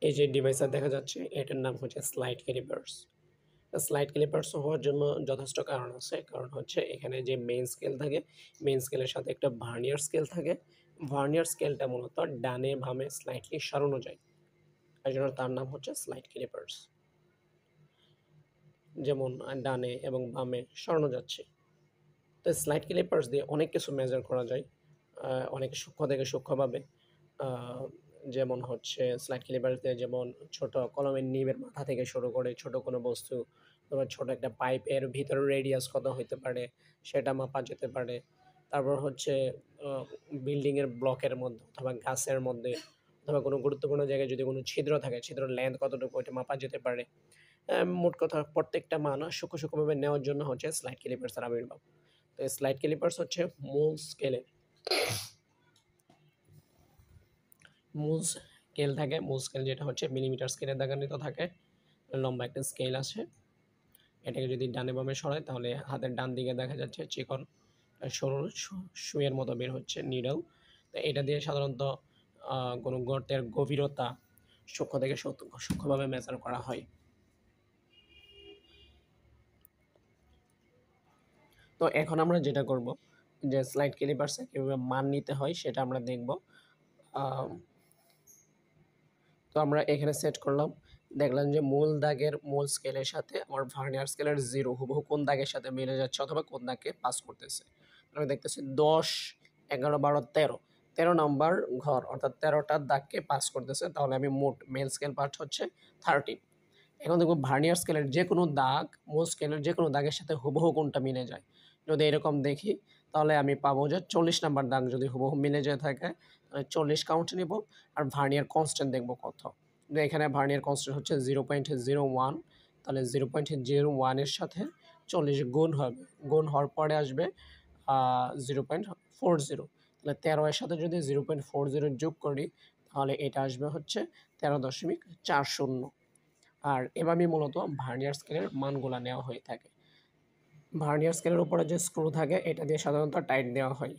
এই যে ডিভাইসটা দেখা যাচ্ছে এটার নাম হচ্ছে স্লাইড ক্যালিপার্স। স্লাইড ক্যালিপার্স হওয়ার জন্য যথেষ্ট কারণ আছে। কারণ হচ্ছে এখানে যে মেইন স্কেল থাকে, মেইন স্কেলের সাথে একটা ভার্নিয়ার স্কেল থাকে। ভার্নিয়ার স্কেলটা মূলত ডানে বামে স্লাইটলি সরানো যায়। এজন্য তার নাম হচ্ছে স্লাইড ক্যালিপার্স। যেমন ডানে এবং বামে সরানো যাচ্ছে। তো স্লাইড ক্যালিপার্স দিয়ে অনেক কিছু মেজার করা যায়। অনেক সূক্ষ্ম থেকে সূক্ষ্মভাবে। আ যেমন হচ্ছে স্লাইড ক্যালিপার্স দিয়ে যেমন ছোট কলমের নিবের মাথা থেকে শুরু করে ছোট কোনো বস্তু অথবা ছোট একটা পাইপের ভিতরের রেডিয়াস কত হইতে পারে সেটা মাপা যেতে পারে। তারপর হচ্ছে আ বিল্ডিং এর ব্লকের মধ্যে অথবা গাছের মধ্যে অথবা কোনো গুরুত্বপূর্ণ জায়গায় যদি কোনো ছিদ্র থাকে, ছিদ্রের লেন্থ কতটুকু ওইটা মাপা যেতে পারে। মোট কথা প্রত্যেকটা মান সূক্ষ্মভাবে নেওয়ার জন্য হচ্ছে স্লাইড ক্যালিপার্স এর আবির্ভাব। তো স্লাইড ক্যালিপার্স হচ্ছে মূল স্কেল থাকে। মূল স্কেল যেটা হচ্ছে মিলিমিটার স্কেলে দেখানিত থাকে। লম্বা একটা স্কেল আছে। এটাকে যদি ডানে বামে সরাই তাহলে হাতের ডান দিকে দেখা যাচ্ছে চিকন সরু সুইয়ের মতো বের হচ্ছে নিডল। তো এটা দিয়ে সাধারণত কোনো গর্তের গভীরতা সূক্ষ্ম থেকে সূক্ষ্মভাবে মেজার করা হয়। তো এখন আমরা যেটা করব যে স্লাইড ক্যালিপার্সে কীভাবে মান নিতে হয় সেটা আমরা দেখব। আম তো আমরা এখানে সেট করলাম। দেখলাম যে মূল দাগের মূল স্কেলের সাথে আমার ভার্নিয়ার স্কেলের 0 হুবহু কোন দাগের সাথে মিলে যাচ্ছে অথবা কোন দাগকে পাস করতেছে। আমি দেখতেছি ১০, ১১, ১২, ১৩। ১৩ নাম্বার ঘর অর্থাৎ ১৩ টা দাগকে পাস করতেছে। তাহলে আমি মোট মেল স্কেল পার্ট হচ্ছে 13। এখন দেখব ভার্নিয়ার স্কেলের যেকোনো দাগ মূল স্কেলের যেকোনো দাগের সাথে হুবহু কোনটা মিলে যায়। যদি এরকম দেখি তাহলে আমি পাবো যে ৪০ নাম্বার দাগ যদি হুবহু মিলে যেয়ে থাকে ৪০ কাউন্ট নিব আর ভার্নিয়ার কনস্ট্যান্ট দেখব কত। কিন্তু এখানে ভার্নিয়ার কনস্ট্যান্ট হচ্ছে 0.01 তাহলে 0.01 এর সাথে ৪০ গুণ হবে। গুণ হওয়ার পরে আসবে 0.40 তাহলে ১৩ এর সাথে যদি 0.40 যোগ করি তাহলে এটা আসবে হচ্ছে ১৩.৪০ আর এভাবেই মূলত ভার্নিয়ার স্কেলের মানগুলা নেওয়া হয়ে থাকে। ভার্নিয়ার স্কেলের উপরে যে স্ক্রু থাকে এটা দিয়ে সাধারণত টাইট দেওয়া হয়।